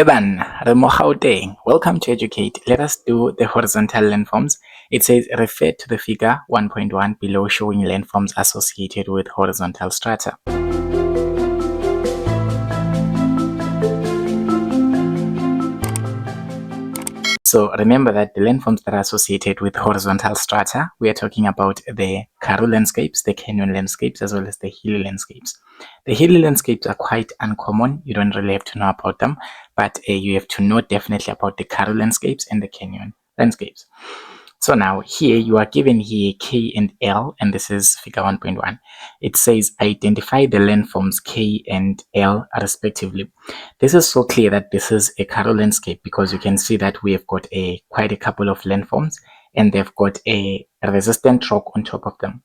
Eban, Remo Gauteng, welcome to Educate. Let us do the horizontal landforms. It says refer to the figure 1.1 below showing landforms associated with horizontal strata. So remember that the landforms that are associated with horizontal strata, we are talking about the Karoo landscapes, the canyon landscapes, as well as the hilly landscapes. The hilly landscapes are quite uncommon. You don't really have to know about them, but you have to know definitely about the Karoo landscapes and the canyon landscapes. So now here you are given here K and L, and this is figure 1.1. It says identify the landforms K and L respectively. This is so clear that this is a Karoo landscape because you can see that we have got quite a couple of landforms and they've got a resistant rock on top of them.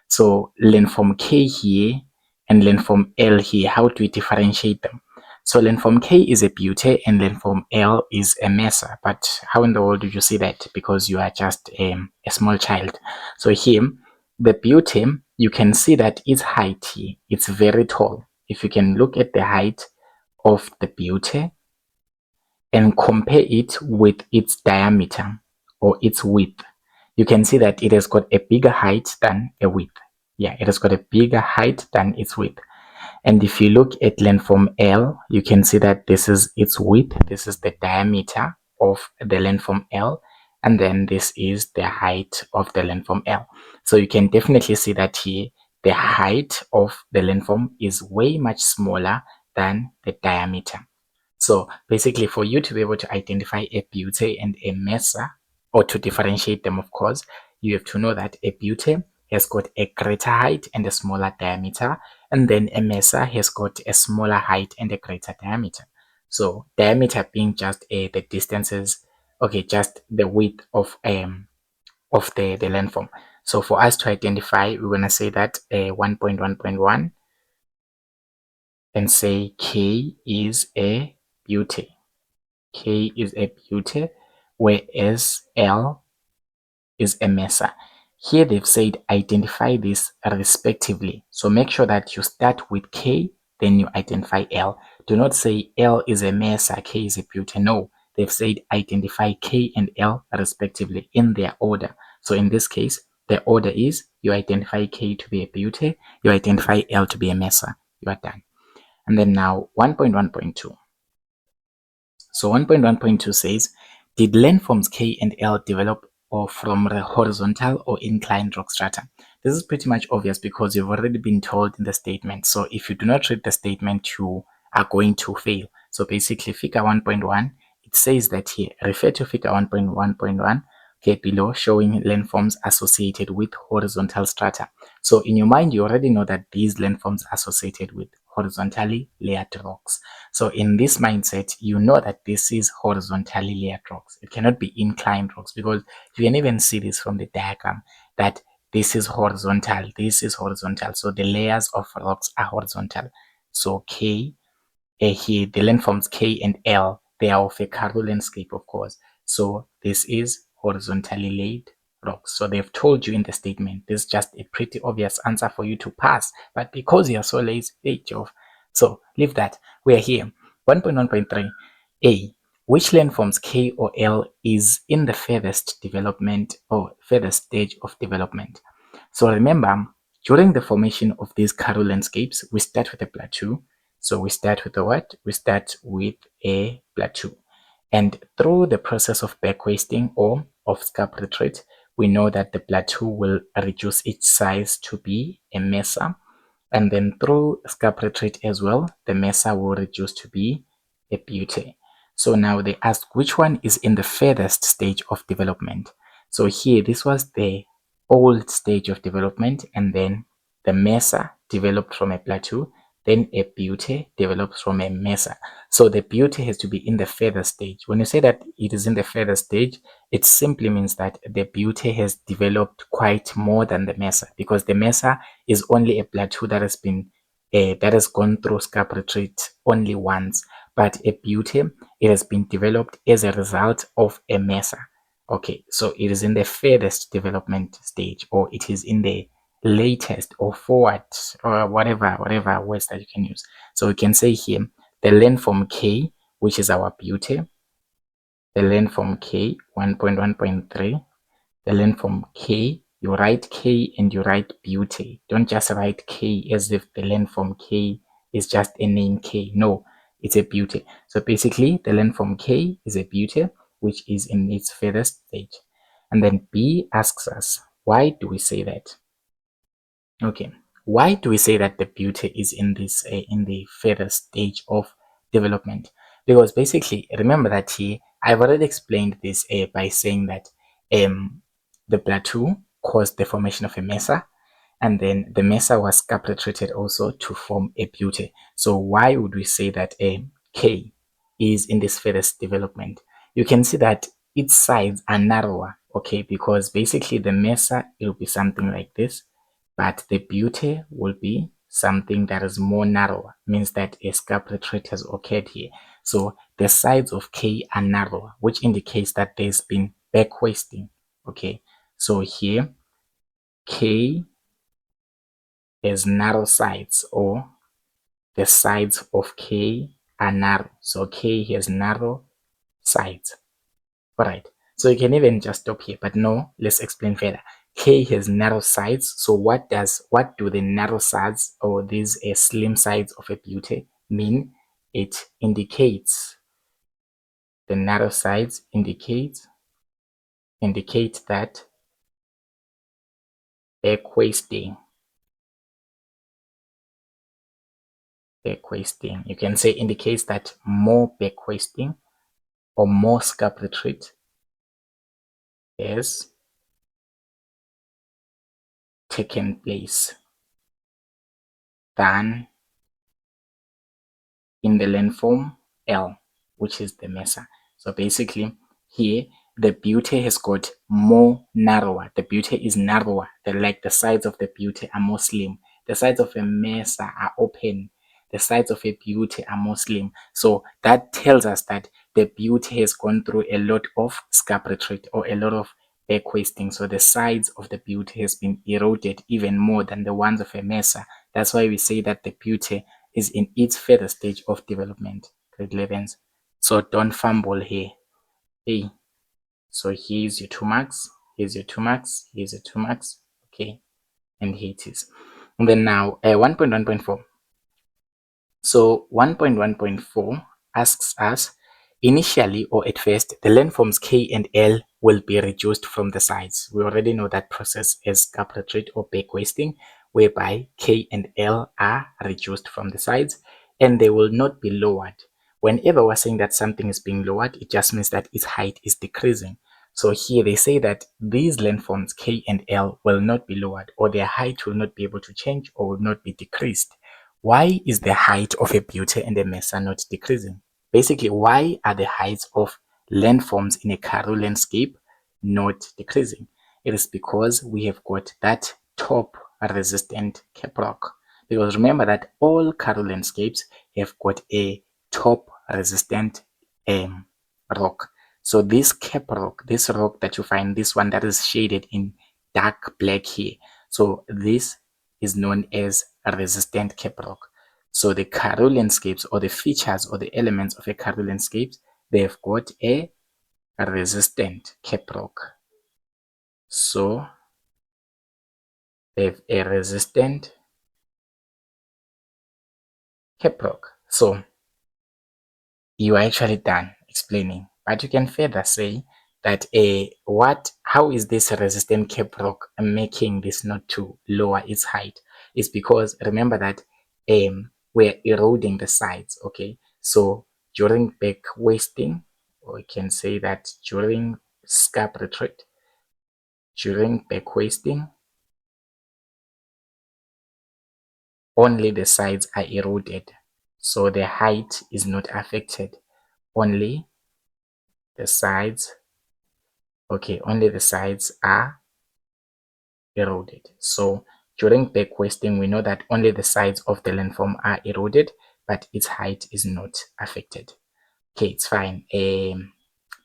So landform K here and landform L here, how do we differentiate them? So landform K is a butte and landform L is a mesa. But how in the world did you see that? Because you are just a small child. So here, the butte, you can see that its height here, it's very tall. If you can look at the height of the butte and compare it with its diameter or its width, you can see that it has got a bigger height than a width. Yeah, it has got a bigger height than its width. And if you look at landform L, you can see that this is its width, this is the diameter of the landform L, and then this is the height of the landform L. So you can definitely see that here the height of the landform is way much smaller than the diameter. So basically, for you to be able to identify a butte and a mesa, or to differentiate them, of course, you have to know that a butte has got a greater height and a smaller diameter, and then a mesa has got a smaller height and a greater diameter. So diameter being just the distances, okay, just the width of the landform. So for us to identify, we're gonna say that 1.1.1 and say K is a butte. K is a butte, whereas L is a mesa. Here they've said identify this respectively. So make sure that you start with K, then you identify L. Do not say L is a mesa, K is a butte. No, they've said identify K and L respectively in their order. So in this case, the order is you identify K to be a butte, you identify L to be a mesa. You are done. And then now 1.1.2. So 1.1.2 says, did landforms K and L develop or from the horizontal or inclined rock strata? This is pretty much obvious because you've already been told in the statement. So if you do not read the statement, you are going to fail. So basically figure 1.1, it says that here, refer to figure 1.1.1, okay, below, showing landforms associated with horizontal strata. So in your mind, you already know that these landforms are associated with horizontally layered rocks. So in this mindset, you know that this is horizontally layered rocks. It cannot be inclined rocks because you can even see this from the diagram that this is horizontal, this is horizontal. So the layers of rocks are horizontal. So K, here the landforms K and L, they are of a Karoo landscape, of course. So this is horizontally laid rocks. So they've told you in the statement. This is just a pretty obvious answer for you to pass. But because you are so lazy, hey, Jove. So leave that. We are here. 1.1.3. A. Which landforms K or L is in the furthest development or furthest stage of development? So remember, during the formation of these Karoo landscapes, we start with a plateau. So we start with a what? We start with a plateau. And through the process of backwasting or of scarp retreat, we know that the plateau will reduce its size to be a mesa. And then through scarp retreat as well, the mesa will reduce to be a butte. So now they ask which one is in the furthest stage of development. So here, this was the old stage of development, and then the mesa developed from a plateau, then a butte develops from a mesa. So the butte has to be in the furthest stage. When you say that it is in the furthest stage, it simply means that the butte has developed quite more than the mesa, because the mesa is only a plateau that has gone through scarp retreat only once, but a butte, it has been developed as a result of a mesa. Okay, so it is in the furthest development stage, or it is in the latest or forward, or whatever words that you can use. So we can say here the landform K which is our beauty, the landform K 1.1.3, the landform K, you write K and you write beauty. Don't just write K as if the landform K is just a name K. No, it's a beauty. So basically the landform K is a beauty which is in its furthest stage. And then B asks us, why do we say that? Okay, why do we say that the beauty is in this in the furthest stage of development? Because basically, remember that here I've already explained this by saying that the plateau caused the formation of a mesa, and then the mesa was scarp-retreated also to form a beauty. So why would we say that K is in this furthest development? You can see that its sides are narrower, okay, because basically the mesa, it will be something like this, but the beauty will be something that is more narrow, means that a scarp retreat has occurred here. So the sides of K are narrower, which indicates that there's been back wasting. Okay, so here K has narrow sides, or the sides of K are narrow. So K has narrow sides. Alright, so you can even just stop here, but no, let's explain further. K has narrow sides, so what do the narrow sides or these slim sides of a beauty mean? It indicates, the narrow sides indicate that back wasting. You can say indicates that more back wasting or more scarp retreat has taken place than in the landform L, which is the mesa. So basically here the beauty has got more narrower. The beauty is narrower. Like the sides of the beauty are more slim. The sides of a mesa are open. The sides of a beauty are more slim. So that tells us that the beauty has gone through a lot of scarp retreat or a lot of back wasting. So the sides of the beauty has been eroded even more than the ones of a mesa. That's why we say that the beauty is in its further stage of development. Grade 11s. So don't fumble here. Hey, so here's your 2 marks, here's your 2 marks, here's your 2 marks, okay, and here it is. And then now 1.1.4. So 1.1.4 asks us, initially or at first, the landforms K and L will be reduced from the sides. We already know that process as scarp retreat or back wasting, whereby K and L are reduced from the sides and they will not be lowered. Whenever we're saying that something is being lowered, it just means that its height is decreasing. So here they say that these landforms K and L will not be lowered, or their height will not be able to change or will not be decreased. Why is the height of a beauty and a mesa not decreasing? Basically, why are the heights of landforms in a Karoo landscape not decreasing? It is because we have got that top resistant caprock. Because remember that all Karoo landscapes have got a top resistant rock. So this caprock, this rock that you find, this one that is shaded in dark black here, so this is known as a resistant caprock. So the Karoo landscapes, or the features or the elements of a Karoo landscapes, they've got a resistant caprock. So they have a resistant caprock. So you are actually done explaining, but you can further say that how is this resistant caprock making this not to lower its height? Is because remember that we're eroding the sides. Okay, so during back wasting, or we can say that during scarp retreat, during back wasting, only the sides are eroded, so the height is not affected. Only the sides, okay, only the sides are eroded. So during back wasting, we know that only the sides of the landform are eroded, but its height is not affected. Okay, it's fine.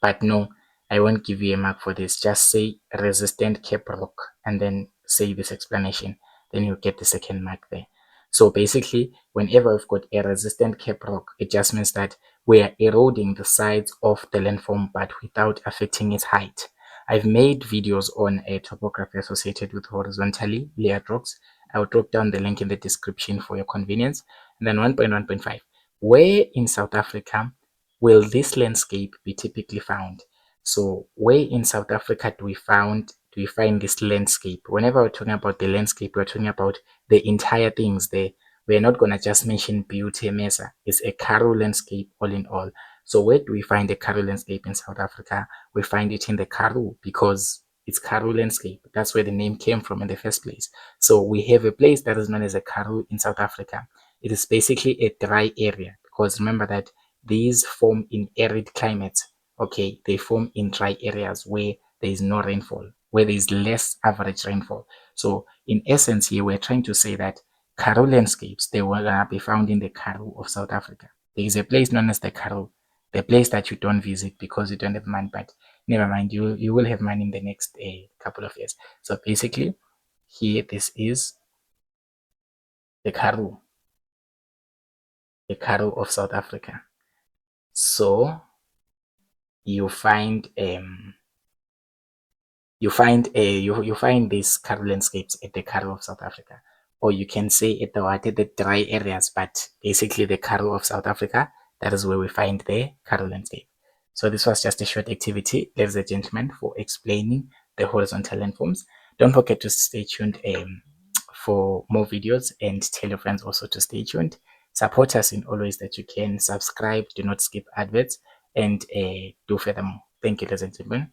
But no, I won't give you a mark for this. Just say resistant caprock and then say this explanation. Then you'll get the second mark there. So basically, whenever we've got a resistant caprock, it just means that we are eroding the sides of the landform but without affecting its height. I've made videos on a topography associated with horizontally layered rocks. I'll drop down the link in the description for your convenience. And then 1.1.5. Where in South Africa will this landscape be typically found? So where in South Africa do we find this landscape? Whenever we're talking about the landscape, we're talking about the entire things there. We're not going to just mention Beauty Mesa. It's a Karoo landscape all in all. So where do we find the Karoo landscape in South Africa? We find it in the Karoo because it's Karoo landscape. That's where the name came from in the first place. So we have a place that is known as a Karoo in South Africa. It is basically a dry area because remember that these form in arid climates. Okay, they form in dry areas where there is no rainfall, where there is less average rainfall. So in essence here, we're trying to say that Karoo landscapes, they will be found in the Karoo of South Africa. There is a place known as the Karoo, the place that you don't visit because you don't have money, but never mind, you will have money in the next couple of years. So basically, here this is the Karoo of South Africa. So you find you find these Karoo landscapes at the Karoo of South Africa, or you can say at the dry areas, but basically the Karoo of South Africa. That is where we find the Karoo landscape. So this was just a short activity, ladies and gentlemen, for explaining the horizontal landforms. Don't forget to stay tuned for more videos and tell your friends also to stay tuned. Support us in all ways that you can. Subscribe, do not skip adverts, and do furthermore. Thank you, ladies and gentlemen.